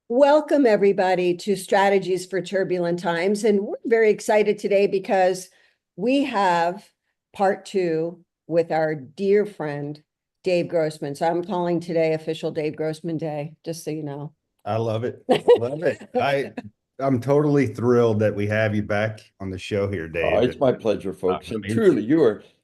Welcome, everybody, to Strategies for Turbulent Times. And we're very excited today because we have part two with our dear friend, Dave Grossman. So I'm calling today official Dave Grossman Day, just so you know. I love it. Love it. I'm totally thrilled that we have you back on the show here, Oh, Dave. it's my pleasure, folks. And It's truly,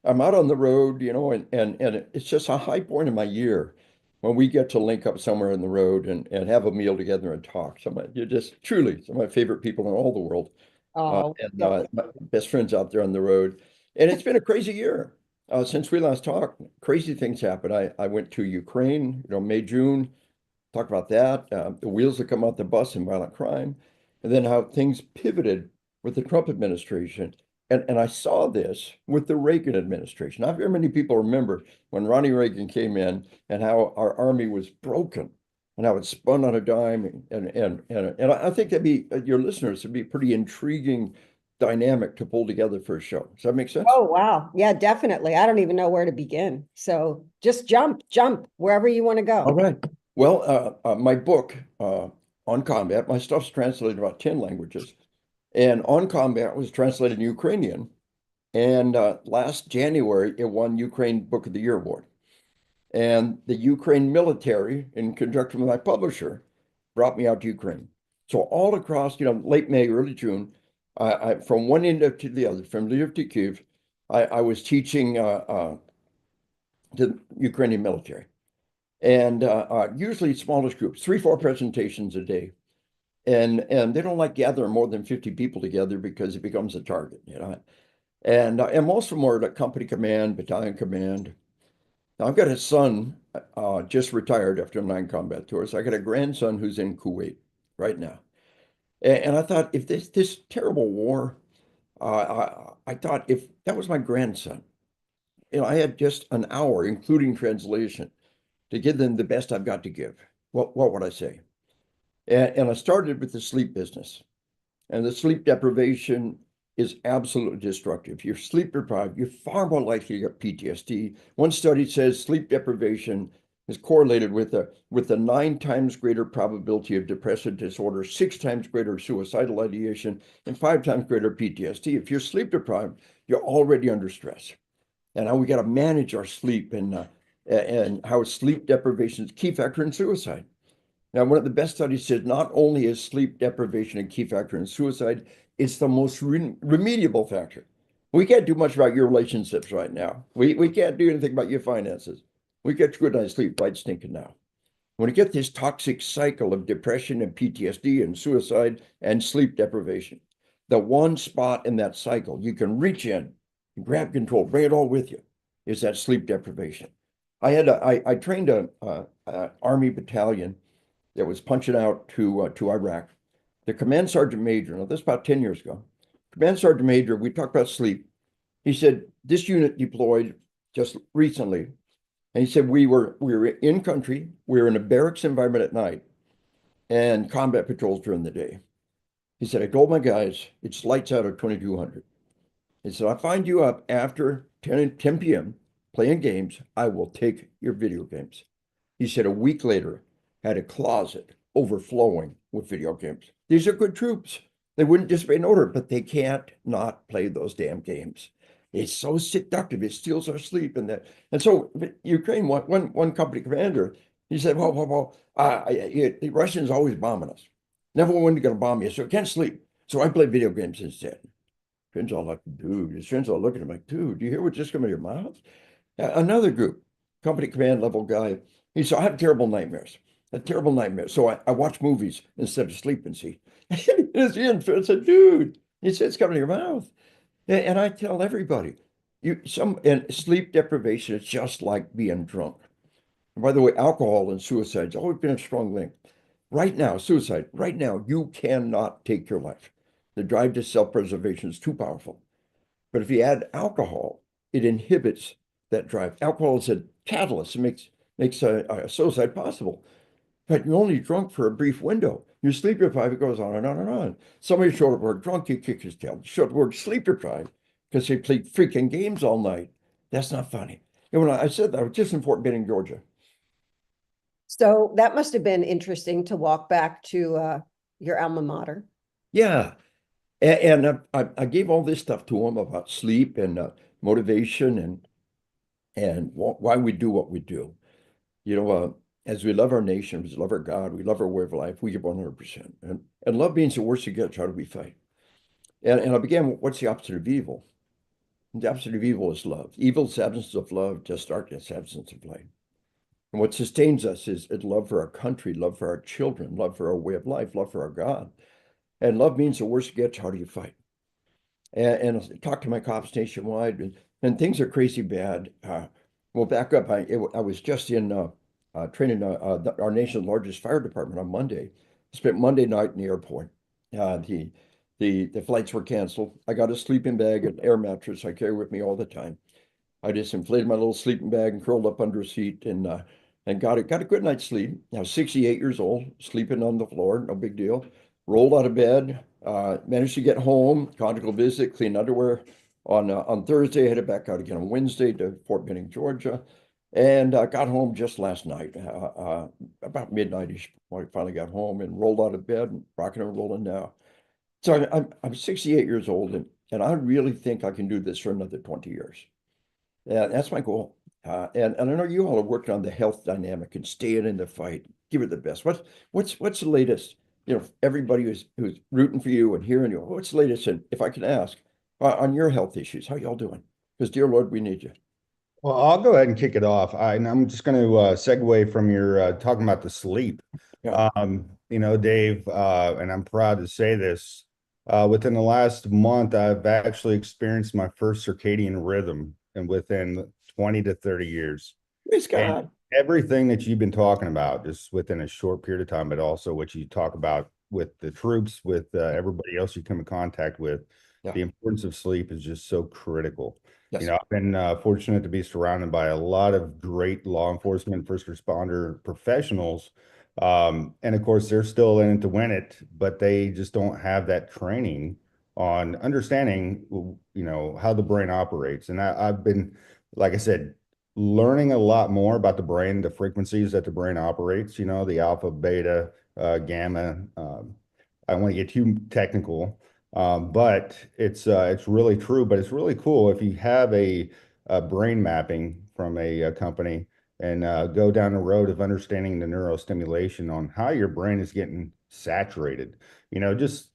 I'm out on the road, and it's just a high point in my year when we get to link up somewhere in the road and have a meal together and talk. You're just truly some of my favorite people in all the world. Oh, And yeah. my best friends out there on the road. And it's been a crazy year. Since we last talked, crazy things happened. I went to Ukraine, May, June. Talk about that, the wheels that come out the bus in violent crime, and then how things pivoted with the Trump administration. And I saw this with the Reagan administration. Not very many people remember when Ronnie Reagan came in and how our army was broken and how it spun on a dime. And I think that'd be your listeners would be pretty intriguing dynamic to pull together for a show. Does that make sense? Oh, wow. Yeah, definitely. I don't even know where to begin. So just jump wherever you want to All go. right. Well, my book on combat, my stuff's translated about 10 languages. And On Combat was translated in Ukrainian. And last January, it won Ukraine Book of the Year award. And the Ukraine military, in conjunction with my publisher, brought me out to Ukraine. So all across, late May, early June, from one end to the other, from Lviv to Kyiv, I was teaching to the Ukrainian military. And usually smallest groups, 3, 4 presentations a day. And they don't like gathering more than 50 people together because it becomes a target. And most of them are at company command, battalion command. Now I've got a son just retired after 9 combat tours. I got a grandson who's in Kuwait right now. And I thought if this terrible war, I thought if that was my grandson, I had just an hour, including translation, to give them the best I've got to give. What would I say? And I started with the sleep business. And the sleep deprivation is absolutely destructive. If you're sleep deprived, you're far more likely to get PTSD. One study says sleep deprivation is correlated with a 9 times greater probability of depressive disorder, 6 times greater suicidal ideation, and 5 times greater PTSD. If you're sleep deprived, you're already under stress. And how we got to manage our sleep and how sleep deprivation is a key factor in suicide. Now, one of the best studies says not only is sleep deprivation a key factor in suicide, it's the most remediable factor. We can't do much about your relationships right now. We can't do anything about your finances. We get good night's sleep right stinking now. When you get this toxic cycle of depression and PTSD and suicide and sleep deprivation, the one spot in that cycle you can reach in, grab control, bring it all with you, is that sleep deprivation. I trained a Army battalion that was punching out to Iraq. The command sergeant major, now this is about 10 years ago, command sergeant major, we talked about sleep. He said, this unit deployed just recently. And he said, we were in country, we were in a barracks environment at night and combat patrols during the day. He said, I told my guys, it's lights out at 2200. He said, I find you up after 10 p.m. playing games, I will take your video games. He said a week later, had a closet overflowing with video games. These are good troops. They wouldn't disobey an order, but they can't not play those damn games. It's so seductive. It steals our sleep and that. And so Ukraine, one company commander, he said, the Russians always bombing us. Never one going to bomb you, so I can't sleep. So I play video games instead. Friends all like, dude. His friends all looking at him like, dude, do you hear what just came out of your mouth? Another group, company command level guy, he said, I have terrible nightmares. A terrible nightmare. So I watch movies instead of sleeping. See, his infant said, dude, he said, it's coming to your mouth. And I tell everybody, and sleep deprivation is just like being drunk. And by the way, alcohol and suicide's always been a strong link. Right now, suicide, right now, you cannot take your life. The drive to self-preservation is too powerful. But if you add alcohol, it inhibits that drive. Alcohol is a catalyst. It makes a suicide possible. But you're only drunk for a brief window. You sleep deprived, it goes on and on and on. Somebody showed up work drunk, you kick his tail. Showed up work sleep deprived because they played freaking games all night. That's not funny. And when I said that, I was just in Fort Benning, Georgia. So that must have been interesting to walk back to your alma mater. Yeah. And I gave all this stuff to them about sleep and motivation and why we do what we do. You know, as we love our nation, we love our God, we love our way of life, we give 100%. And love means the worse you get, how do we fight? And I began, what's the opposite of evil? And the opposite of evil is love. Evil is absence of love, just darkness, absence of light. And what sustains us is love for our country, love for our children, love for our way of life, love for our God. And love means the worse you get, how do you fight? And I talked to my cops nationwide, and things are crazy bad. Well, back up. I was just in training our nation's largest fire department on Monday. Spent Monday night in the airport. The flights were canceled. I got a sleeping bag, an air mattress I carry with me all the time. I just inflated my little sleeping bag and curled up under a seat and got a good night's sleep. I was 68 years old, sleeping on the floor, no big deal. Rolled out of bed, managed to get home, conjugal visit, clean underwear. On Thursday, headed back out again on Wednesday to Fort Benning, Georgia, and got home just last night, about midnight-ish. I finally got home and rolled out of bed and rocking and rolling now. So I'm 68 years old, and I really think I can do this for another 20 years. Yeah, that's my goal. And I know you all are working on the health dynamic and staying in the fight. Give it the best. What's the latest? You know, everybody who's rooting for you and hearing you. What's the latest? And if I can ask, on your health issues, how y'all doing? Because dear Lord, we need you. Well, I'll go ahead and kick it off. And I'm just going to segue from your talking about the sleep. Yeah, Dave, and I'm proud to say this. Within the last month, I've actually experienced my first circadian rhythm, and within 20 to 30 years. praise And God. everything that you've been talking about, just within a short period of time, but also what you talk about with the troops, with everybody else you come in contact with, Yeah, the importance of sleep is just so critical. yes, I've been fortunate to be surrounded by a lot of great law enforcement, first responder professionals. And of course, they're still in it to win it, but they just don't have that training on understanding, how the brain operates. And I've been, like I said, learning a lot more about the brain, the frequencies that the brain operates, the alpha, beta, gamma. I don't want to get too technical, but it's really true. But it's really cool if you have a brain mapping from a company and go down the road of understanding the neurostimulation on how your brain is getting saturated. Just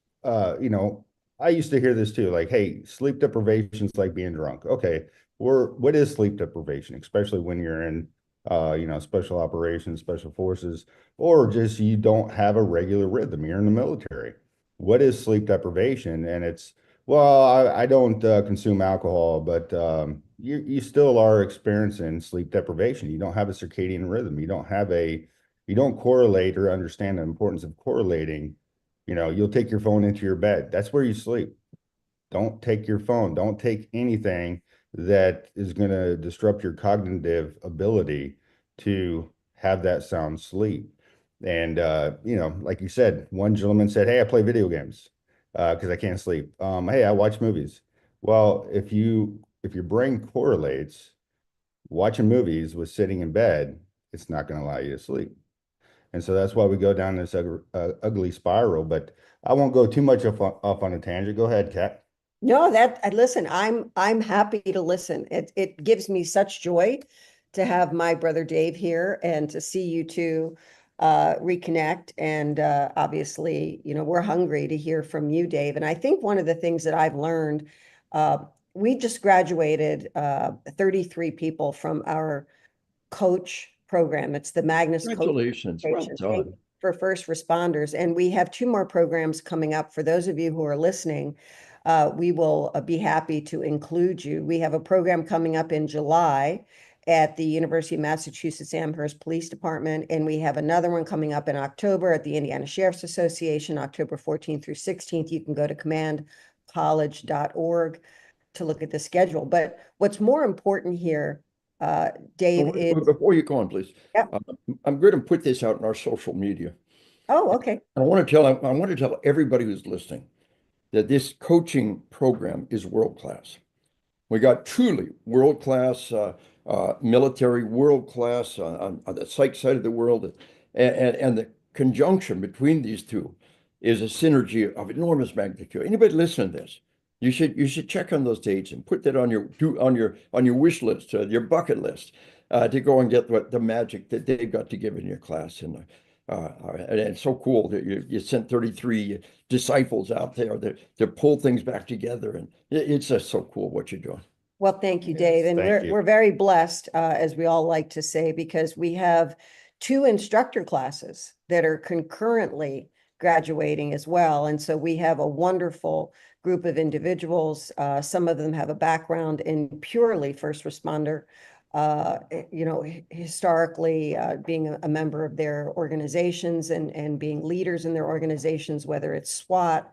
I used to hear this too, like, hey, sleep deprivation is like being drunk. Okay, what is sleep deprivation, especially when you're in special operations, special forces, or just you don't have a regular rhythm, you're in the military. What is sleep deprivation? And it's, well, I don't consume alcohol, but you still are experiencing sleep deprivation. You don't have a circadian rhythm. You don't correlate or understand the importance of correlating. You'll take your phone into your bed. That's where you sleep. Don't take your phone. Don't take anything that is going to disrupt your cognitive ability to have that sound sleep. And like you said, one gentleman said, "Hey, I play video games because I can't sleep. Hey, I watch movies." Well, if your brain correlates watching movies with sitting in bed, it's not going to allow you to sleep. And so that's why we go down this ugly spiral. But I won't go too much off on a tangent. Go ahead, Kat. No, listen, I'm happy to listen. It gives me such joy to have my brother Dave here and to see you two reconnect. And obviously, we're hungry to hear from you, Dave. And I think one of the things that I've learned, we just graduated 33 people from our coach program. It's the Magnus Coach Congratulations. Well Certification done. for first responders. And we have two more programs coming up. For those of you who are listening, we will be happy to include you. We have a program coming up in July at the University of Massachusetts Amherst Police Department, and we have another one coming up in October at the Indiana Sheriff's Association, October 14th through 16th. You can go to commandcollege.org to look at the schedule. But what's more important here, Dave, is, Before you go on, please, yeah. I'm going to put this out in our social media. Oh, okay. I want to tell everybody who's listening that this coaching program is world class. We got truly world-class military, world-class on the psych side of the world. And the conjunction between these two is a synergy of enormous magnitude. Anybody listen to this, you should check on those dates and put that on your wish list, your bucket list, to go and get the magic that they've got to give in your class. And it's so cool that you sent 33 disciples out there to pull things back together, and it's just so cool what you're doing. Well, thank you, Yes, Dave. And thank you. we're very blessed, as we all like to say, because we have 2 instructor classes that are concurrently graduating as well. And so we have a wonderful group of individuals. Some of them have a background in purely first responder, historically being a member of their organizations and being leaders in their organizations, whether it's SWAT,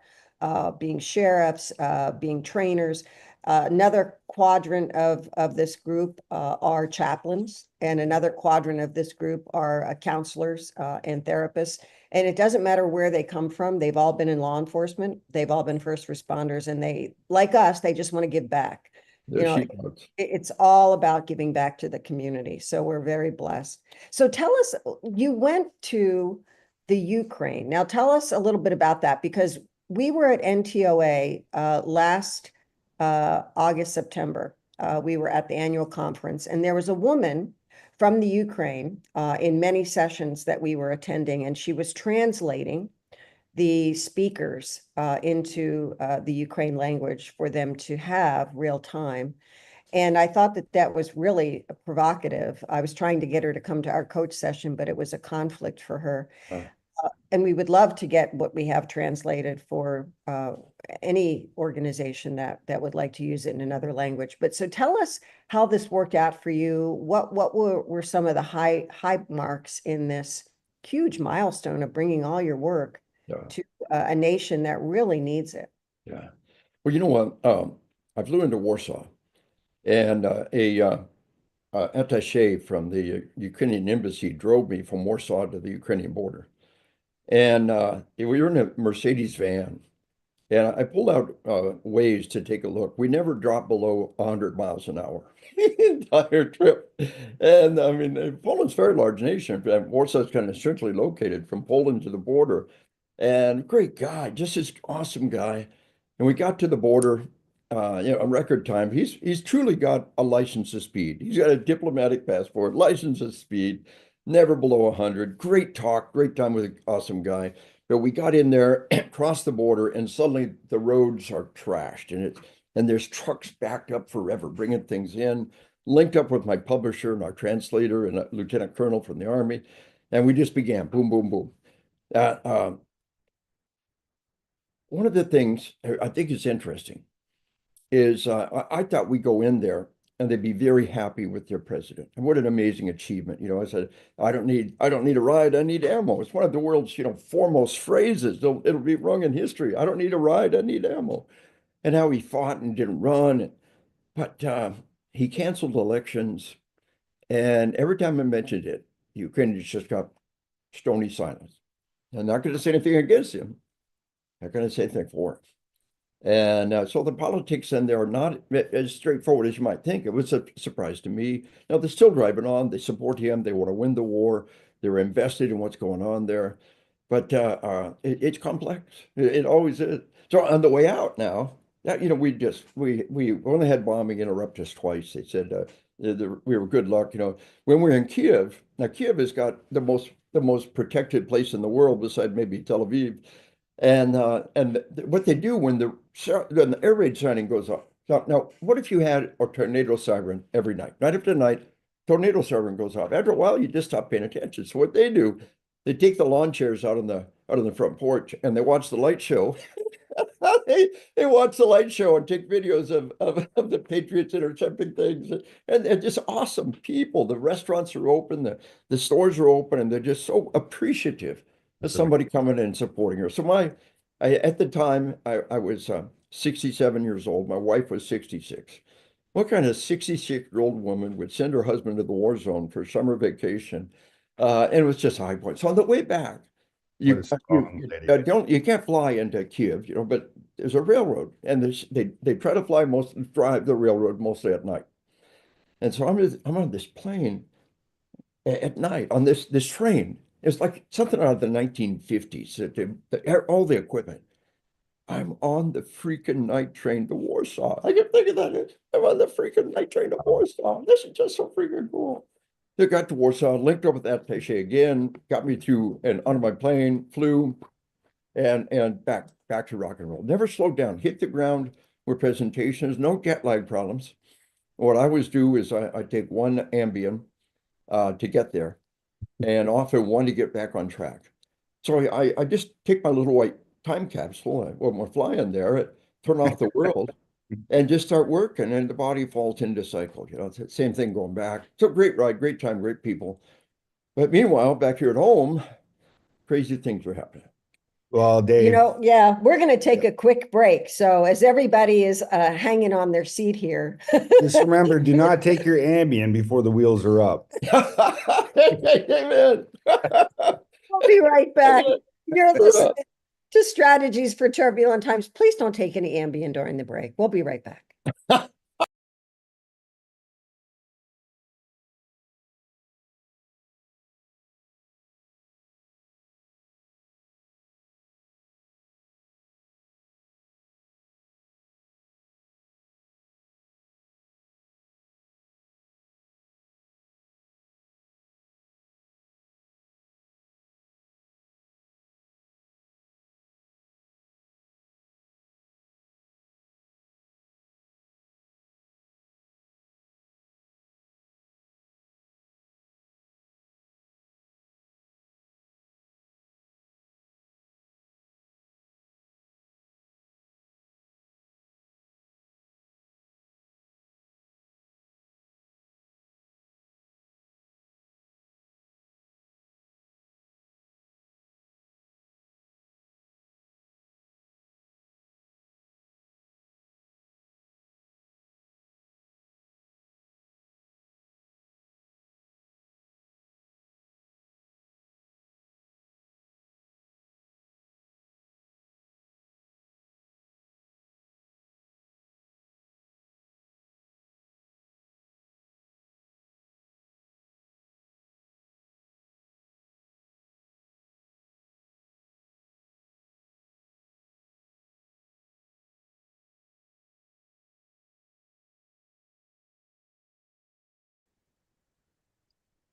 being sheriffs, being trainers. Another quadrant of this group are chaplains, and another quadrant of this group are counselors and therapists. And it doesn't matter where they come from. They've all been in law enforcement. They've all been first responders, and they, like us, they just want to give back. It's all about giving back to the community. So we're very blessed. So tell us, you went to the Ukraine. Now tell us a little bit about that, because we were at NTOA last August, September. We were at the annual conference, and there was a woman from the Ukraine in many sessions that we were attending, and she was translating the speakers into the Ukraine language for them to have real time. And I thought that was really provocative. I was trying to get her to come to our coach session, but it was a conflict for her. And we would love to get what we have translated for any organization that would like to use it in another language. But so tell us how this worked out for you. What were some of the high marks in this huge milestone of bringing all your work to a nation that really needs it? Yeah. Well, you know what? I flew into Warsaw, and a attaché from the Ukrainian embassy drove me from Warsaw to the Ukrainian border. And we were in a Mercedes van, and I pulled out ways to take a look. We never dropped below 100 miles an hour the entire trip. And I mean, Poland's a very large nation. Warsaw's kind of centrally located from Poland to the border. And great guy, just this awesome guy. And we got to the border, a record time. He's truly got a license to speed. He's got a diplomatic passport, license to speed. Never below 100. Great talk, great time with an awesome guy. But we got in there, crossed the border, and suddenly the roads are trashed, and there's trucks backed up forever, bringing things in. Linked up with my publisher and our translator and a lieutenant colonel from the Army, and we just began boom, boom, boom. One of the things I think is interesting is I thought we go in there and they'd be very happy with their president. And what an amazing achievement. I said, I don't need a ride, I need ammo. It's one of the world's, foremost phrases. It'll be rung in history. I don't need a ride, I need ammo. And how he fought and didn't run. But he canceled elections. And every time I mentioned it, the Ukrainians just got stony silence. I'm not going to say anything against him. I'm not going to say anything for him. And so the politics in there are not as straightforward as you might think. It was a surprise to me. Now, they're still driving on. They support him. They want to win the war. They're invested in what's going on there. But it's complex. It always is. So on the way out now, we only had bombing interrupt us twice. They said we were good luck. When we're in Kiev, now Kiev has got the most protected place in the world beside maybe Tel Aviv. And what they do when the air raid signing goes off. Now, what if you had a tornado siren every night? Night after night, tornado siren goes off. After a while, you just stop paying attention. So what they do, they take the lawn chairs out on the front porch and they watch the light show. They watch the light show and take videos of the Patriots intercepting things. And they're just awesome people. The restaurants are open, the stores are open, and they're just so appreciative of somebody coming in and supporting her. So at the time, I was 67 years old. My wife was 66. What kind of 66-year-old woman would send her husband to the war zone for summer vacation? And it was just a high point. So on the way back, you can't fly into Kiev, but there's a railroad, and they try to drive the railroad mostly at night. And so I'm on this plane at night on this train. It's like something out of the 1950s. All the equipment. I'm on the freaking night train to Warsaw. I kept thinking that I'm on the freaking night train to Warsaw. This is just so freaking cool. They got to Warsaw, linked up with that attaché again, got me to and onto my plane, flew, and back to rock and roll. Never slowed down. Hit the ground with presentations. No jet lag problems. What I always do is I take one Ambien to get there, and often one to get back on track. So I just take my little white time capsule when we're flying there, turn off the world, and just start working, and the body falls into cycle. You know, it's the same thing going back. It's a great ride, great time, great people. But meanwhile, back here at home, crazy things are happening. Well, You Dave, know, yeah, we're going to take a quick break. So as everybody is hanging on their seat here, just remember, do not take your Ambien before the wheels are up. Amen. we'll be right back. You're Fair listening enough. to Strategies for Turbulent Times. Please don't take any Ambien during the break. We'll be right back.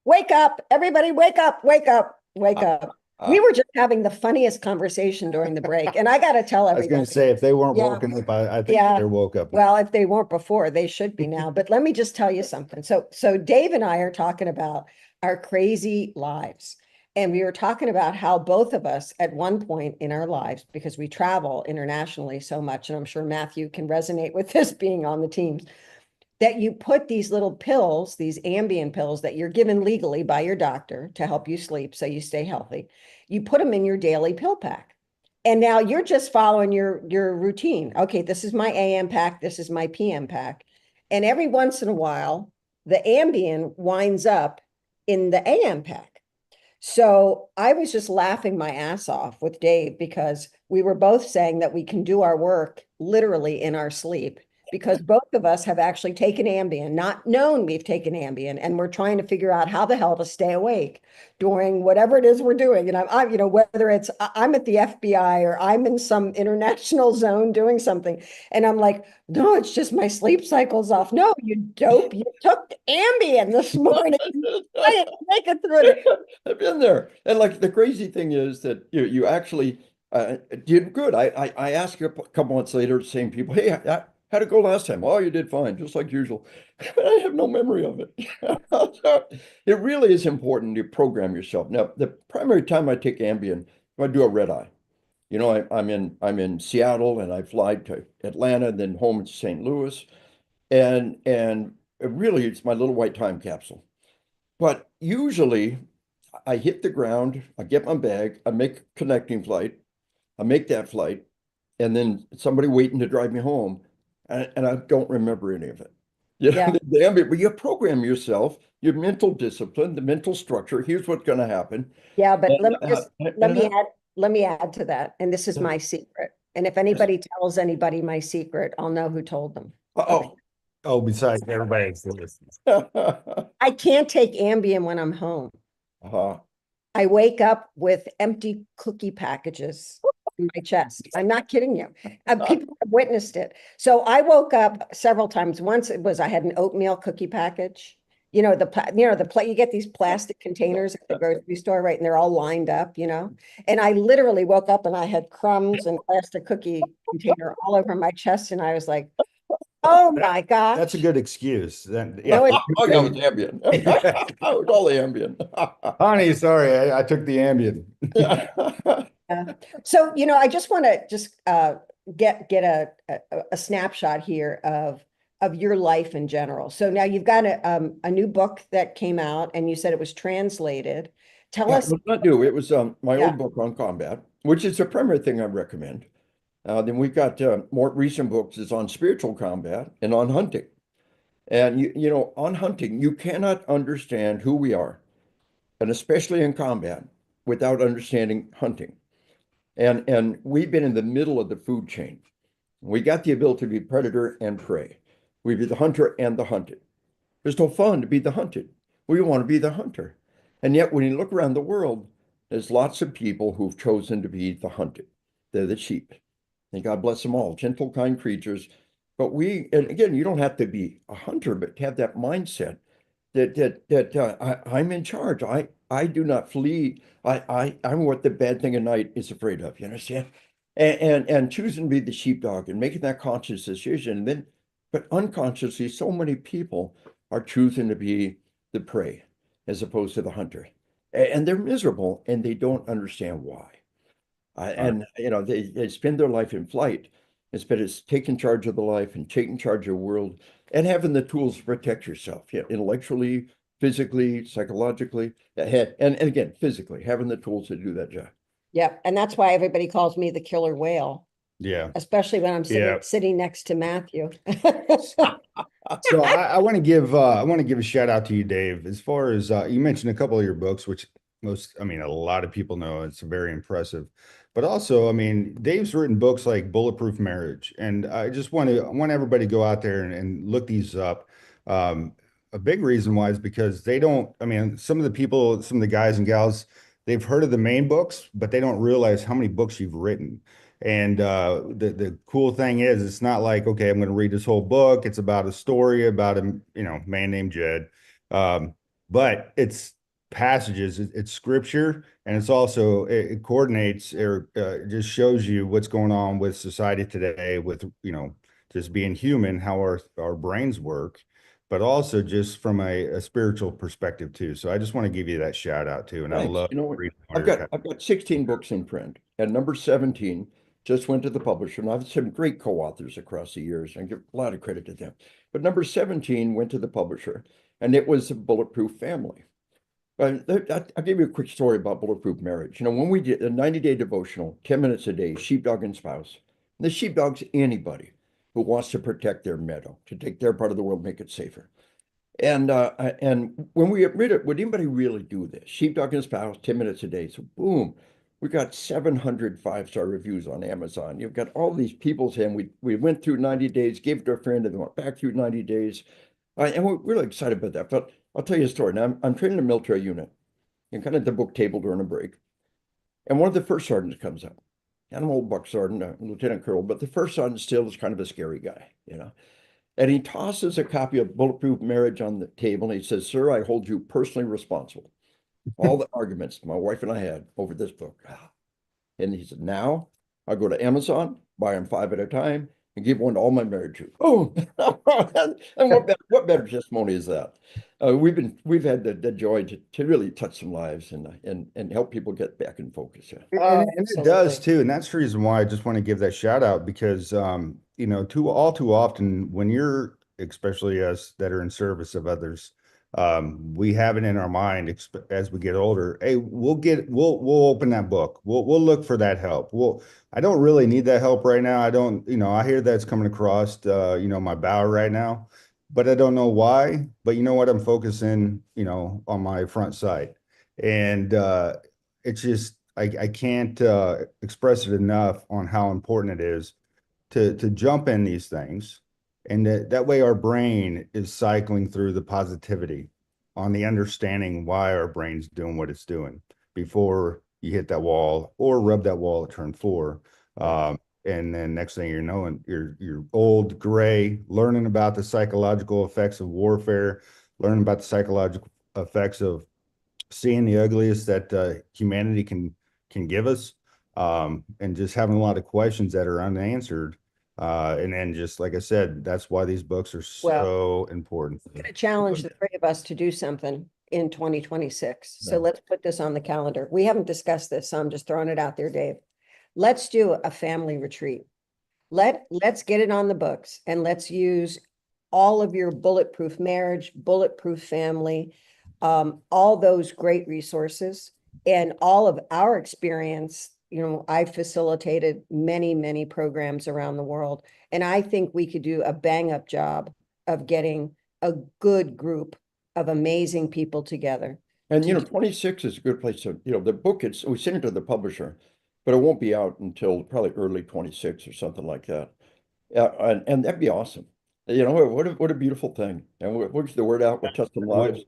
Wake up, everybody, wake up, wake up, wake up. We were just having the funniest conversation during the break. And I got to tell I was going everybody. to say, if they weren't Yeah. woken up, I think Yeah. they're woke up. Well, if they weren't before, they should be now. But let me just tell you something. So Dave and I are talking about our crazy lives. And we were talking about how both of us at one point in our lives, because we travel internationally so much, and I'm sure Matthew can resonate with this being on the teams, that you put these little pills, these Ambien pills that you're given legally by your doctor to help you sleep so you stay healthy. You put them in your daily pill pack. And now you're just following your routine. Okay, this is my AM pack, this is my PM pack. And every once in a while, the Ambien winds up in the AM pack. So I was just laughing my ass off with Dave because we were both saying that we can do our work literally in our sleep, because both of us have actually taken Ambien, not known we've taken Ambien, and we're trying to figure out how the hell to stay awake during whatever it is we're doing. And I'm you know, whether it's I'm at the FBI or I'm in some international zone doing something, and I'm like, no, it's just my sleep cycle's off. No, you dope, you took Ambien this morning. I didn't make it through it. I've been there. And like the crazy thing is that you actually did good. I asked you a couple months later, the same people, hey, how'd it go last time? Oh, you did fine, just like usual. But I have no memory of it. So it really is important to program yourself. Now, the primary time I take Ambien, I do a red eye. You know, I'm in Seattle and I fly to Atlanta, then home to St. Louis. And really it's my little white time capsule. But usually I hit the ground, I get my bag, I make a connecting flight, I make that flight, and then somebody waiting to drive me home, and I don't remember any of it. You know, Yeah. but you program yourself, your mental discipline, the mental structure. Here's what's going to happen. Yeah, but And, let me add to that. And this is my secret. And if anybody tells anybody my secret, I'll know who told them. Oh. Oh, besides everybody else that listens. I can't take Ambien when I'm home. Uh-huh. I wake up with empty cookie packages in my chest. I'm not kidding you. People have witnessed it. So I woke up several times. Once it was I had an oatmeal cookie package. You know, you get these plastic containers at the grocery store, right? And they're all lined up, you know. And I literally woke up and I had crumbs and plastic cookie container all over my chest. And I was like, oh my gosh. That's a good excuse. Then, No, yeah. Oh, yeah, it was Ambien. It was all the Ambien. Honey, sorry, I took the Ambien. So, I just want to just get a snapshot here of your life in general. So now you've got a new book that came out, and you said it was translated. Tell Yeah, us. it was not new. It was my Yeah. old book on combat, which is the primary thing I recommend. Then we've got more recent books is on spiritual combat and on hunting. And on hunting, you cannot understand who we are, and especially in combat, without understanding hunting. And we've been in the middle of the food chain. We got the ability to be predator and prey. We be the hunter and the hunted. It's no fun to be the hunted. We want to be the hunter. And yet, when you look around the world, there's lots of people who've chosen to be the hunted. They're the sheep. And God bless them all, gentle, kind creatures. But and again, you don't have to be a hunter, but to have that mindset that I'm in charge. I do not flee. I'm what the bad thing at night is afraid of. You understand? And choosing to be the sheepdog and making that conscious decision. And then, but unconsciously, so many people are choosing to be the prey as opposed to the hunter, and they're miserable and they don't understand why. And they spend their life in flight instead of taking charge of the life and taking charge of the world and having the tools to protect yourself, intellectually, physically, psychologically, and again, physically, having the tools to do that job. Yep. And that's why everybody calls me the killer whale, Yeah. especially when I'm Yeah. sitting next to Matthew. So I want to give a shout out to you, Dave. As far as you mentioned a couple of your books, which a lot of people know, it's very impressive. But also, Dave's written books like Bulletproof Marriage, and I want everybody to go out there and look these up. A big reason why is because they don't. Some of the guys and gals, they've heard of the main books, but they don't realize how many books you've written. And the cool thing is, it's not like, okay, I'm going to read this whole book. It's about a story about a man named Jed, but it's passages, it's scripture, and it's also it coordinates or just shows you what's going on with society today, with just being human, how our brains work, but also just from a spiritual perspective too. So I just want to give you that shout out too, and Thanks. I love reading all I've your got 16 books in print, and number 17 just went to the publisher. And I've had some great co-authors across the years, and I give a lot of credit to them. But number 17 went to the publisher, and it was the Bulletproof Family. I'll give you a quick story about Bulletproof Marriage. When we did a 90-day devotional, 10 minutes a day, sheepdog and spouse, and the sheepdog's anybody who wants to protect their meadow, to take their part of the world, make it safer. And when we read it, would anybody really do this? Sheepdog and spouse, 10 minutes a day. So boom, we got 700 5-star reviews on Amazon. You've got all these people saying we went through 90 days, gave it to a friend, and then went back through 90 days. And we're really excited about that. But I'll tell you a story. Now, I'm training a military unit and kind of at the book table during a break. And one of the first sergeants comes up. And I'm an old buck sergeant, a lieutenant colonel, but the first sergeant still is kind of a scary guy, And he tosses a copy of Bulletproof Marriage on the table, and he says, "Sir, I hold you personally responsible. All the arguments my wife and I had over this book." And he said, "Now I'll go to Amazon, buy them 5 at a time, and give one to all my married troops." Oh, and what better testimony is that? We've had the joy to really touch some lives and help people get back in focus. And it does too, and that's the reason why I just want to give that shout out, because too often when you're, especially us that are in service of others, we have it in our mind as we get older. Hey, we'll open that book. We'll look for that help. I don't really need that help right now. I don't, I hear that's coming across, my bow right now, but I don't know why. But you know what? I'm focusing, on my front sight, and it's just I can't express it enough on how important it is to jump in these things. And that way our brain is cycling through the positivity on the understanding why our brain's doing what it's doing before you hit that wall or rub that wall at turn 4. And then next thing you know, you're old, gray, learning about the psychological effects of warfare, learning about the psychological effects of seeing the ugliest that humanity can give us, and just having a lot of questions that are unanswered. And then just like I said, that's why these books are Well, so important. I'm going to challenge the 3 of us to do something in 2026. So Yeah. let's put this on the calendar. We haven't discussed this, so I'm just throwing it out there, Dave. Let's do a family retreat. Let's get it on the books and let's use all of your bulletproof marriage, bulletproof family, all those great resources and all of our experience. You know, I facilitated many, many programs around the world, and I think we could do a bang up job of getting a good group of amazing people together. And, 26 is a good place to, the book, we sent it to the publisher, but it won't be out until probably early 26 or something like that. And that'd be awesome. What a beautiful thing. And we'll get the word out, we'll touch some lives.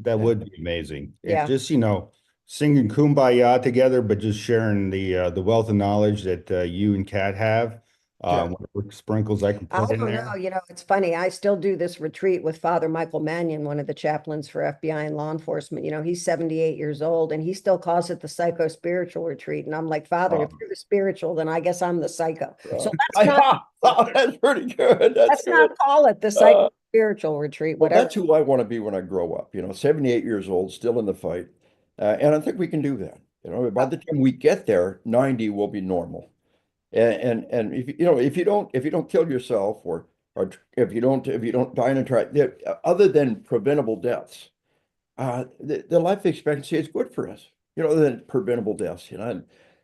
That would be amazing. Yeah. And just, singing Kumbaya together, but just sharing the wealth of knowledge that you and Kat have. Whatever sprinkles I can I put in don't there. know, it's funny. I still do this retreat with Father Michael Mannion, one of the chaplains for FBI and law enforcement. He's 78 years old and he still calls it the psycho-spiritual retreat. And I'm like, Father, if you're the spiritual, then I guess I'm the psycho. So That's pretty good. let's not call it the psycho-spiritual retreat, Well, whatever. that's who I want to be when I grow up, 78 years old, still in the fight. And I think we can do that. By the time we get there, 90 will be normal. And if you don't kill yourself or if you don't die in a track, other than preventable deaths, the life expectancy is good for us, than preventable deaths,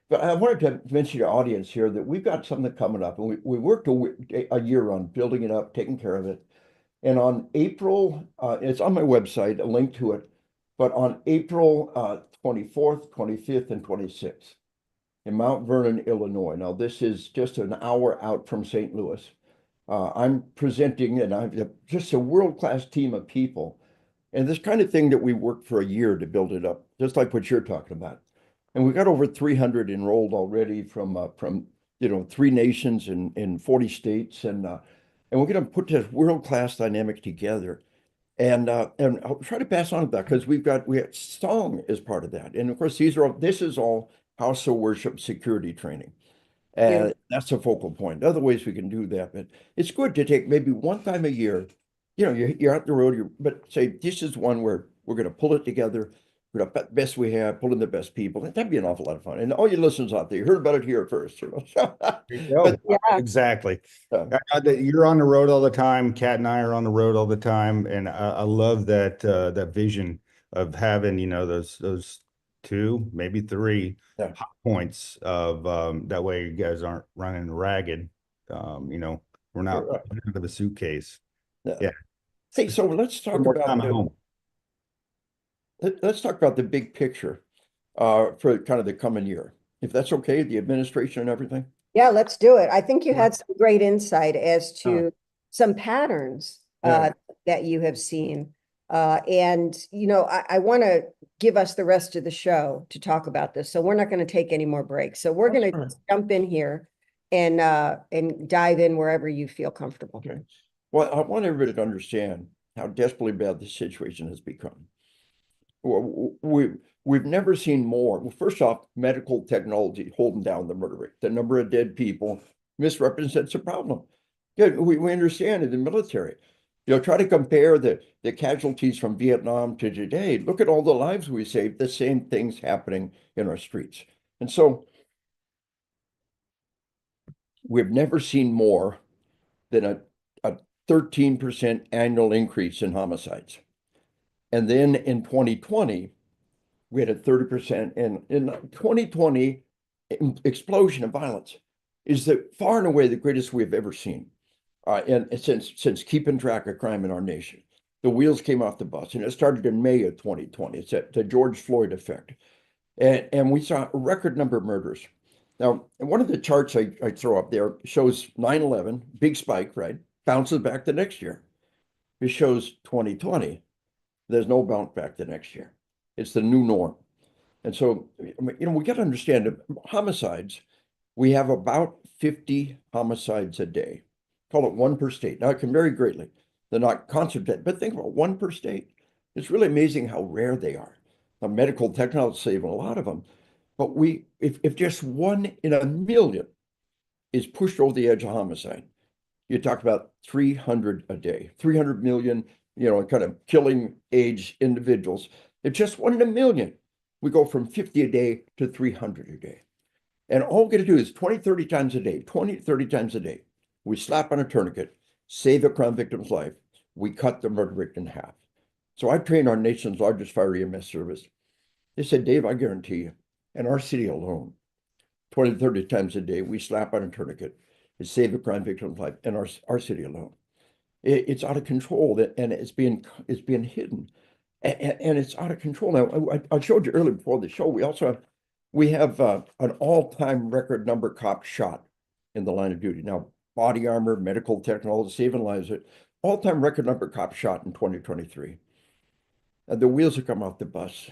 But I wanted to mention to your audience here that we've got something coming up, and we worked a year on building it up, taking care of it. And on April, it's on my website, a link to it, but on April 24th, 25th, and 26th in Mount Vernon, Illinois. Now, this is just an hour out from St. Louis. I'm presenting, and I'm just a world-class team of people. And this kind of thing that we worked for a year to build it up, just like what you're talking about. And we've got over 300 enrolled already from 3 nations in 40 states. And we're going to put this world-class dynamic together. And I'll try to pass on that because we got song as part of that. And of course, this is all house of worship security training. And that's a focal point. Other ways we can do that, but it's good to take maybe one time a year. You're out the road, but say this is one where we're going to pull it together. We're going to put the best we have, pull in the best people. That'd be an awful lot of fun. And all your listeners out there, you heard about it here first. But, exactly. You're on the road all the time. Kat and I are on the road all the time, and I love that vision of having those 2, maybe 3 hot points of that way you guys aren't running ragged. We're not out of a suitcase. Yeah. Hey, so let's talk about let's talk about the big picture for kind of the coming year, if that's okay, the administration and everything. Yeah, let's do it. I think you had some great insight as to some patterns that you have seen. And I want to give us the rest of the show to talk about this. So we're not going to take any more breaks. So we're going to jump in here and dive in wherever you feel comfortable. Okay. Well, I want everybody to understand how desperately bad the situation has become. We've never seen more. Well, first off, medical technology holding down the murder rate. The number of dead people misrepresents the problem. Yeah, we understand in the military. Try to compare the casualties from Vietnam to today. Look at all the lives we saved. The same things happening in our streets. And so we've never seen more than a 13% annual increase in homicides. And then in 2020, we had a 30%. And in 2020, explosion of violence is far and away the greatest we've ever seen. And since keeping track of crime in our nation, the wheels came off the bus, and it started in May of 2020. It's the George Floyd effect. And we saw a record number of murders. Now, one of the charts I throw up there shows 9/11, big spike, right? Bounces back the next year. It shows 2020. There's no bounce back the next year. It's the new norm. And so, we got to understand that homicides, we have about 50 homicides a day. Call it one per state. Now, it can vary greatly. They're not constant, but think about one per state. It's really amazing how rare they are. Now, medical technology is saving a lot of them. But if just 1 in 1 million is pushed over the edge of homicide, you talk about 300 a day, 300 million, kind of killing age individuals. If just 1 in 1 million, we go from 50 a day to 300 a day. And all we got to do is 20, 30 times a day, 20, 30 times a day. We slap on a tourniquet, save a crime victim's life. We cut the murder rate in half. So I trained our nation's largest fire EMS service. They said, Dave, I guarantee you, in our city alone, 20, 30 times a day, we slap on a tourniquet and save a crime victim's life in our city alone. It's out of control, and it's being hidden, and it's out of control. Now, I showed you earlier before the show, we have an all-time record number of cops shot in the line of duty. Now, body armor, medical technology, saving lives, all-time record number of cops shot in 2023. The wheels have come off the bus.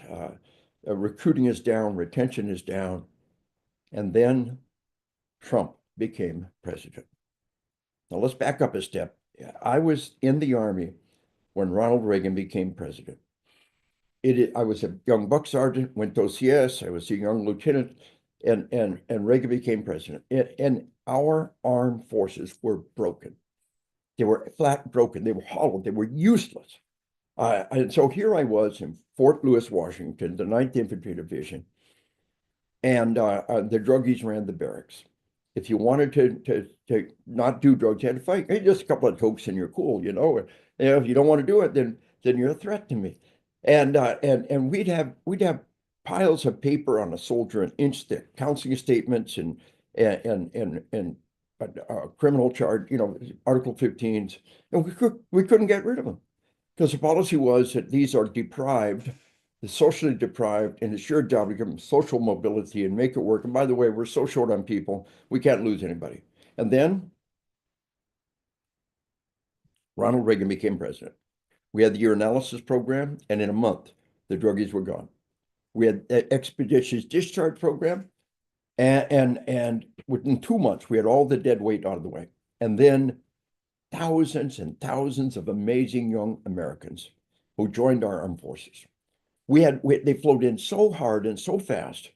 Recruiting is down, retention is down, and then Trump became president. Now let's back up a step. I was in the Army when Ronald Reagan became president. I was a young buck sergeant, went to OCS. I was a young lieutenant, and Reagan became president. And our armed forces were broken. They were flat broken. They were hollow. They were useless. And so here I was in Fort Lewis, Washington, the 9th Infantry Division, and the druggies ran the barracks. If you wanted to not do drugs, you had to fight. Hey, just a couple of tokes and you're cool, if you don't want to do it, then you're a threat to me. And we'd have piles of paper on a soldier an inch thick, counseling statements and criminal charge, Article 15s, and we couldn't get rid of them because the policy was that these are deprived, socially deprived, and it's your job to give them social mobility and make it work. And by the way, we're so short on people, we can't lose anybody. And then Ronald Reagan became president. We had the year analysis program, and in a month, the druggies were gone. We had the expeditious discharge program, and within 2 months, we had all the dead weight out of the way. And then thousands and thousands of amazing young Americans who joined our armed forces. They flowed in so hard and so fast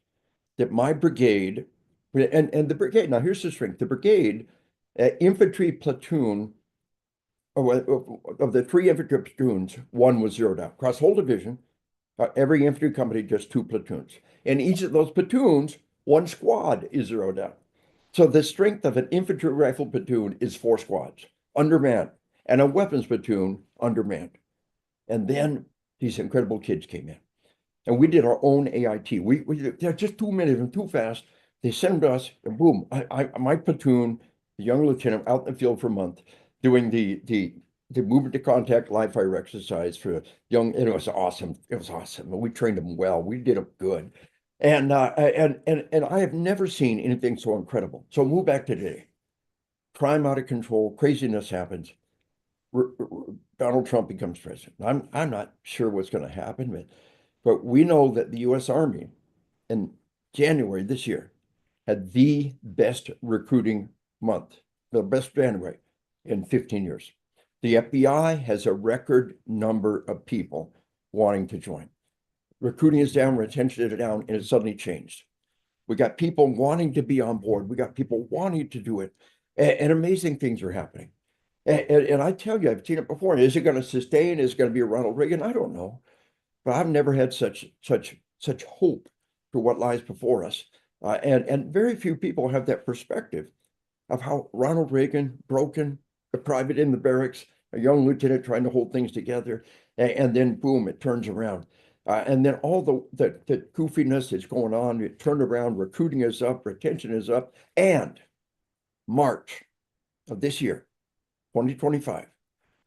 that my brigade, and the brigade, now here's the strength, the brigade, infantry platoon, of the 3 infantry platoons, 1 was zeroed out. Across the whole division, every infantry company, just 2 platoons. And each of those platoons, 1 squad is zeroed out. So the strength of an infantry rifle platoon is 4 squads, undermanned, and a weapons platoon, undermanned. And then these incredible kids came in. And we did our own AIT. They're just too many of them, too fast. They sent them to us, and boom, my platoon, the young lieutenant, out in the field for a month, doing the movement to contact live fire exercise for young, and it was awesome. It was awesome. We trained them well. We did them good. And I have never seen anything so incredible. So move back to today. Crime out of control, craziness happens. Donald Trump becomes president. I'm not sure what's going to happen, but we know that the U.S. Army in January this year had the best recruiting month, the best January in 15 years. The FBI has a record number of people wanting to join. Recruiting is down, retention is down, and it suddenly changed. We got people wanting to be on board. We got people wanting to do it, and amazing things are happening. And I tell you, I've seen it before. Is it going to sustain? Is it going to be a Ronald Reagan? I don't know, but I've never had such hope for what lies before us. And very few people have that perspective of how Ronald Reagan, broken, a private in the barracks, a young lieutenant trying to hold things together, and then boom, it turns around. And then all the goofiness is going on, it turned around, recruiting is up, retention is up, and March of this year, 2025,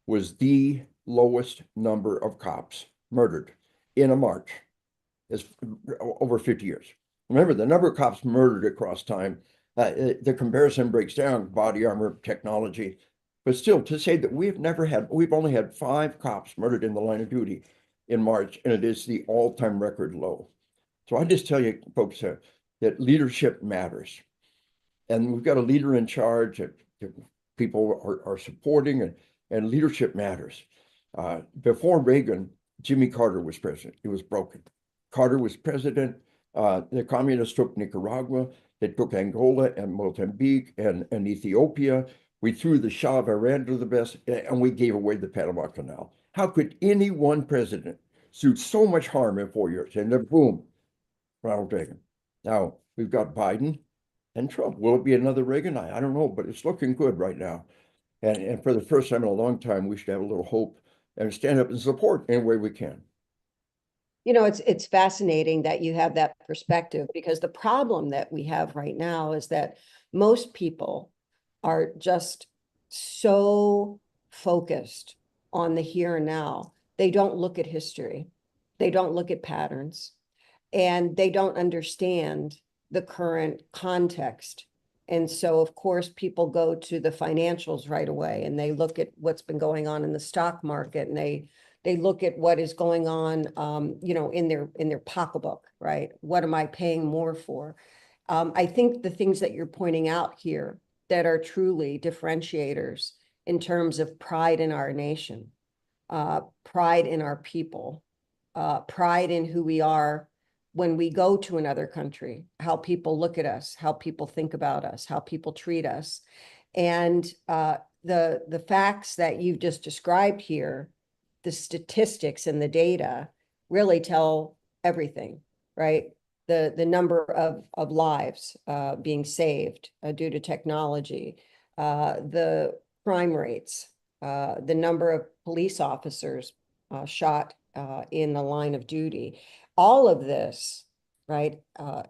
was the lowest number of cops murdered in a March is over 50 years. Remember, the number of cops murdered across time, the comparison breaks down body armor, technology, but still to say that we've only had 5 cops murdered in the line of duty in March, and it is the all-time record low. So I just tell you, folks, that leadership matters. And we've got a leader in charge that people are supporting, and leadership matters. Before Reagan, Jimmy Carter was president. It was broken. Carter was president. The communists took Nicaragua. They took Angola and Mozambique and Ethiopia. We threw the Shah of Iran to the best, and we gave away the Panama Canal. How could any one president do so much harm in 4 years? And then boom, Ronald Reagan. Now we've got Biden and Trump. Will it be another Reagan? I don't know, but it's looking good right now. And for the first time in a long time, we should have a little hope and stand up and support any way we can. You know, it's fascinating that you have that perspective, because the problem that we have right now is that most people are just so focused on the here and now. They don't look at history. They don't look at patterns, and they don't understand the current context. And so, of course, people go to the financials right away, and they look at what's been going on in the stock market, and they look at what is going on, you know, in their pocketbook, right? What am I paying more for? I think the things that you're pointing out here that are truly differentiators in terms of pride in our nation, pride in our people, pride in who we are when we go to another country, how people look at us, how people think about us, how people treat us. And the facts that you've just described here, the statistics and the data really tell everything, right? The number of lives being saved due to technology, the crime rates, the number of police officers shot in the line of duty. All of this, right,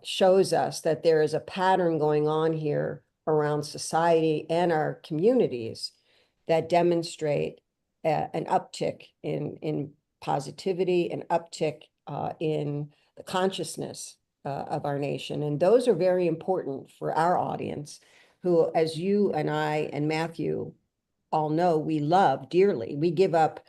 shows us that there is a pattern going on here around society and our communities that demonstrate an uptick in positivity, an uptick in the consciousness of our nation. And those are very important for our audience, who, as you and I and Matthew all know, we love dearly. We give up,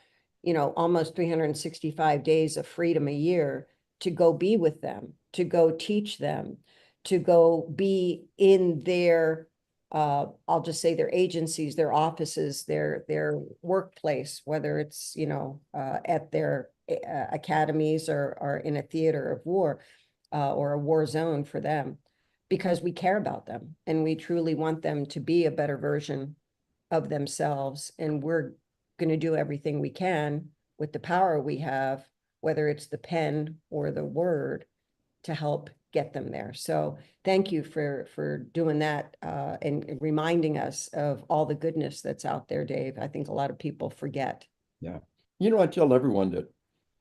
you know, almost 365 days of freedom a year to go be with them, to go teach them, to go be in their I'll just say their agencies, their offices, their workplace, whether it's, you know, at their academies or in a theater of war or a war zone for them, because we care about them and we truly want them to be a better version of themselves. And we're going to do everything we can with the power we have, whether it's the pen or the word, to help get them there. So thank you for doing that and reminding us of all the goodness that's out there, Dave. I think a lot of people forget. Yeah. You know, I tell everyone that,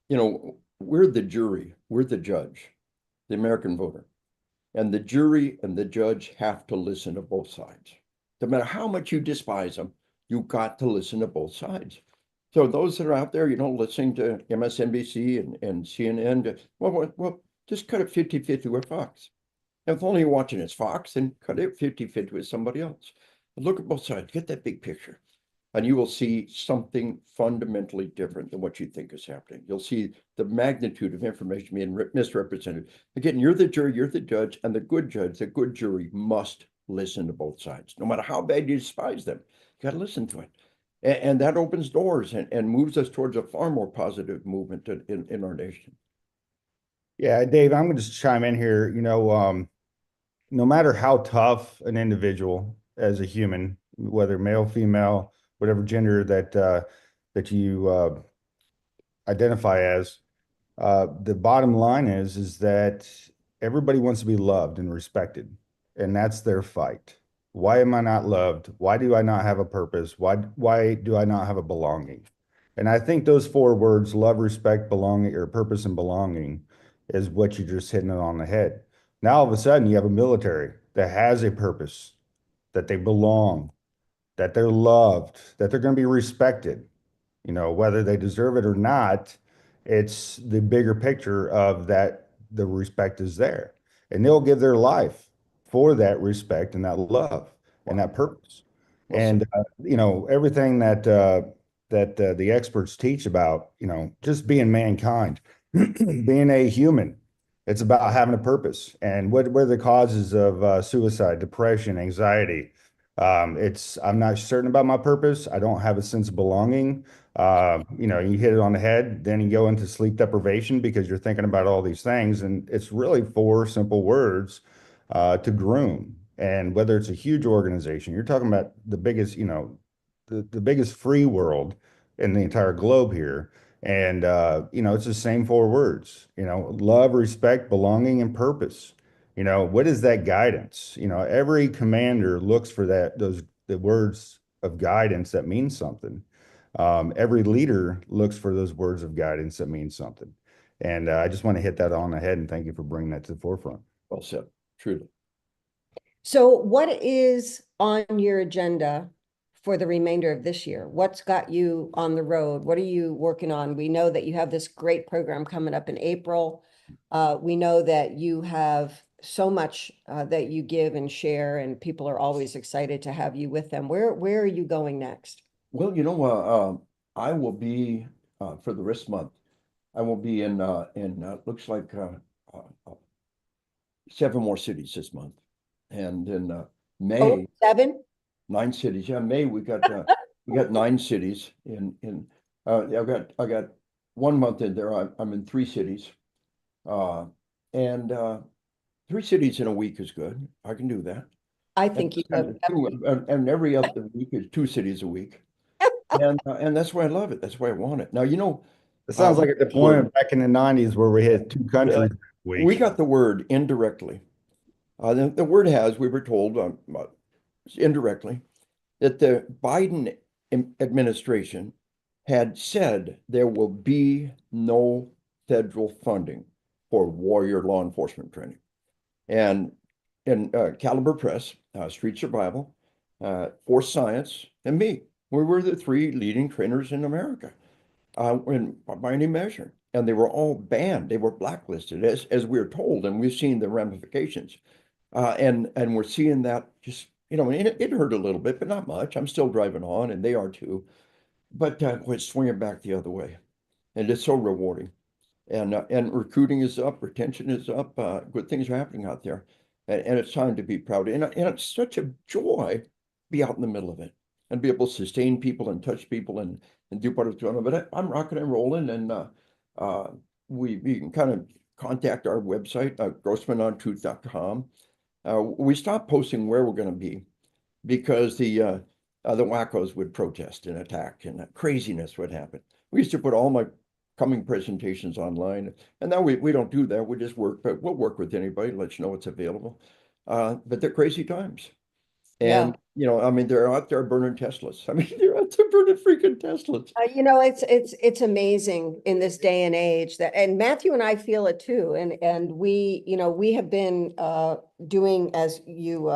you know, we're the jury, we're the judge, the American voter. And the jury and the judge have to listen to both sides. No matter how much you despise them, you've got to listen to both sides. So those that are out there, you know, listening to MSNBC and CNN, well, just cut it 50-50 with Fox. And if only you're watching it's Fox, then cut it 50-50 with somebody else. But look at both sides, get that big picture, and you will see something fundamentally different than what you think is happening. You'll see the magnitude of information being misrepresented. Again, you're the jury, you're the judge, and the good judge, the good jury must listen to both sides. No matter how bad you despise them, you got to listen to it. And that opens doors and moves us towards a far more positive movement in our nation. Yeah, Dave, I'm going to just chime in here. You know, no matter how tough an individual as a human, whether male, female, whatever gender that you identify as, the bottom line is that everybody wants to be loved and respected, and that's their fight. Why am I not loved? Why do I not have a purpose? Why do I not have a belonging? And I think those 4 words, love, respect, belonging, or purpose and belonging, is what you're just hitting it on the head. Now, all of a sudden, you have a military that has a purpose, that they belong, that they're loved, that they're going to be respected. You know, whether they deserve it or not, it's the bigger picture of that the respect is there, and they'll give their life for that respect and that love and that purpose. Well said. And everything that the experts teach about, just being mankind, being a human. It's about having a purpose. And what are the causes of suicide, depression, anxiety? I'm not certain about my purpose. I don't have a sense of belonging. You hit it on the head, then you go into sleep deprivation because you're thinking about all these things. And it's really four simple words to groom. And whether it's a huge organization, you're talking about the biggest, the biggest free world in the entire globe here. And it's the same four words, love, respect, belonging, and purpose. What is that guidance? Every commander looks for the words of guidance that mean something. Every leader looks for those words of guidance that mean something. And I just want to hit that on the head and thank you for bringing that to the forefront. Well said, truly. So what is on your agenda for the remainder of this year? What's got you on the road? What are you working on? We know that you have this great program coming up in April. We know that you have so much that you give and share, and people are always excited to have you with them. Where are you going next? Well, I will be for the rest of the month. I will be in looks like 7 more cities this month, and in May, Oh, 7? 9 cities. Yeah, May we got 9 cities I got 1 month in there. I'm in 3 cities, and 3 cities in a week is good. I can do that. I think you have. And every other week is 2 cities a week. And that's why I love it. That's why I want it. Now, It sounds like a deployment back in the 90s where we had 2 countries a we week. got the word indirectly. The word we were told indirectly, that the Biden administration had said there will be no federal funding for warrior law enforcement training. And in Caliber Press, Street Survival, Force Science, and me, we were the 3 leading trainers in America by any measure. And they were all banned. They were blacklisted, as we were told, and we've seen the ramifications. And we're seeing that just, it hurt a little bit, but not much. I'm still driving on, and they are too. But we're swinging back the other way. And it's so rewarding. And recruiting is up, retention is up, good things are happening out there. And it's time to be proud. And it's such a joy to be out in the middle of it and be able to sustain people and touch people and do part of it. But I'm rocking and rolling, and you can kind of contact our website, grossmanontruth.com. We stopped posting where we're going to be because the wackos would protest and attack, and craziness would happen. We used to put all my coming presentations online, and now we don't do that. We just work, but we'll work with anybody, let you know what's available. But they're crazy times. And, they're out there burning Teslas. They're out there burning freaking Teslas. It's amazing in this day and age and Matthew and I feel it too. And we have been doing, as you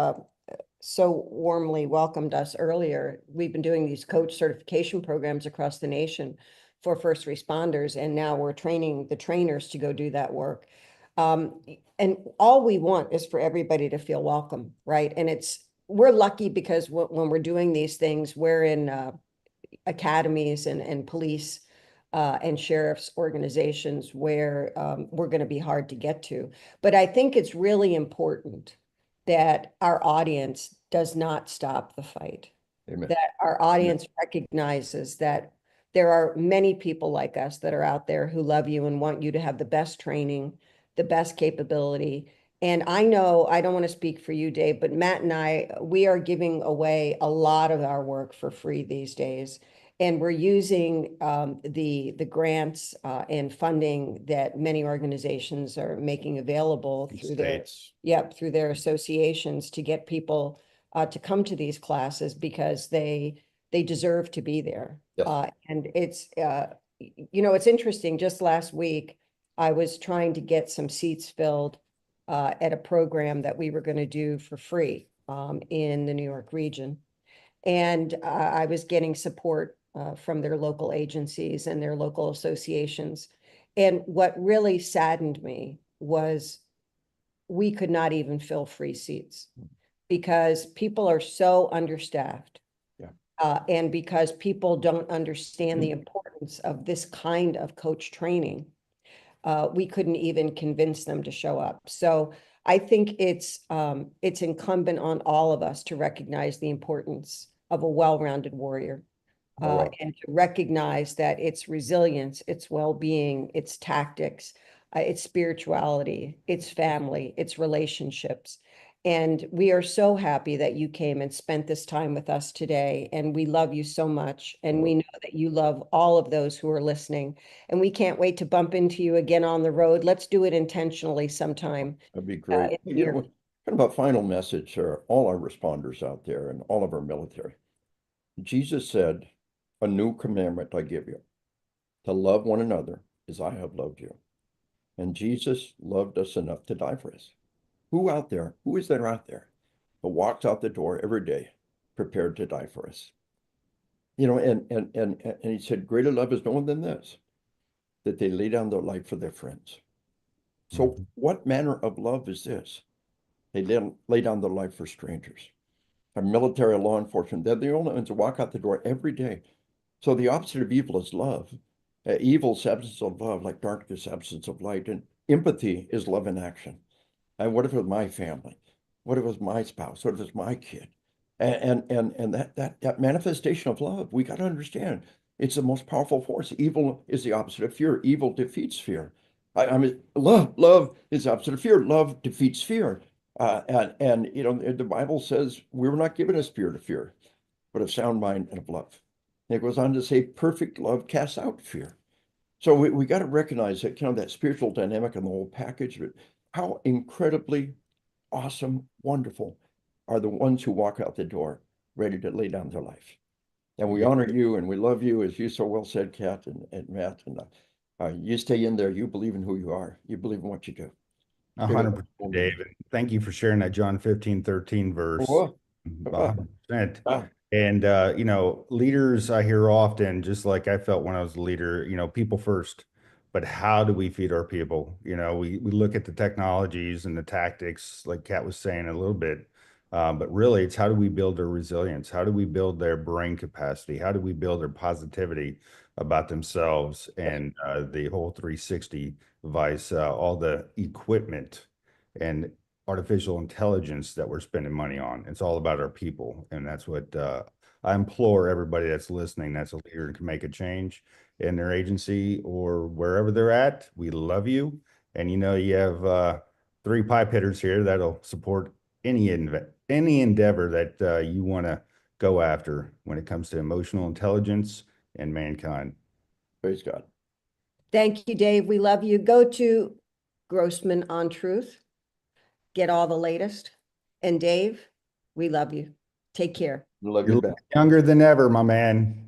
so warmly welcomed us earlier, we've been doing these coach certification programs across the nation for first responders. And now we're training the trainers to go do that work. And all we want is for everybody to feel welcome, right? And we're lucky because when we're doing these things, we're in academies and police and sheriff's organizations where we're going to be hard to get to. But I think it's really important that our audience does not stop the fight. Amen. That our audience recognizes that there are many people like us that are out there who love you and want you to have the best training, the best capability. And I know, I don't want to speak for you, Dave, but Matt and we are giving away a lot of our work for free these days. And we're using the grants and funding that many organizations are making available through through their associations to get people to come to these classes because they deserve to be there. Yes. And it's interesting. Just last week, I was trying to get some seats filled at a program that we were going to do for free in the New York region. And I was getting support from their local agencies and their local associations. And what really saddened me was we could not even fill free seats because people are so understaffed. Yeah. And because people don't understand the importance of this kind of coach training, we couldn't even convince them to show up. So I think it's incumbent on all of us to recognize the importance of a well-rounded warrior. And to recognize that it's resilience, it's well-being, it's tactics, it's spirituality, it's family, it's relationships. And we are so happy that you came and spent this time with us today. And we love you so much. And we know that you love all of those who are listening. And we can't wait to bump into you again on the road. Let's do it intentionally sometime. That'd be great. You know, kind of a final message for all our responders out there and all of our military. Jesus said, "A new commandment I give you, to love one another as I have loved you." And Jesus loved us enough to die for us. Who is there out there who walks out the door every day prepared to die for us? You know, and he said, "Greater love is no one than this, that they lay down their life for their friends." So what manner of love is this? They lay down their life for strangers. Our military, law enforcement, they're the only ones who walk out the door every day. So the opposite of evil is love. Evil's absence of love, like darkness, absence of light. And empathy is love in action. And what if it was my family? What if it was my spouse? What if it was my kid? And that manifestation of love, we got to understand, it's the most powerful force. Evil is the opposite of fear. Evil defeats fear. I mean, love is the opposite of fear. Love defeats fear. And you know, the Bible says we were not given a spirit of fear, but of sound mind and of love. And it goes on to say, perfect love casts out fear. So we got to recognize that, you know, that spiritual dynamic and the whole package, but how incredibly awesome, wonderful are the ones who walk out the door ready to lay down their life. And we honor you and we love you, as you so well said, Kat and Matt. And you stay in there. You believe in who you are. You believe in what you do. 100%, David. Thank you for sharing that John 15:13 verse. Oh, 100%. And, you know, leaders I hear often, just like I felt when I was a leader, you know, people first, but how do we feed our people? You know, we look at the technologies and the tactics, like Kat was saying a little bit, but really it's how do we build their resilience? How do we build their brain capacity? How do we build their positivity about themselves and the whole 360 vice, all the equipment and artificial intelligence that we're spending money on. It's all about our people. And that's what I implore everybody that's listening, that's a leader and can make a change in their agency or wherever they're at. We love you. And you know, you have 3 pipe hitters here that'll support any endeavor that you want to go after when it comes to emotional intelligence and mankind. Praise God. Thank you, Dave. We love you. Go to Grossman on Truth. Get all the latest. And Dave, we love you. Take care. Love you back. Younger than ever, my man.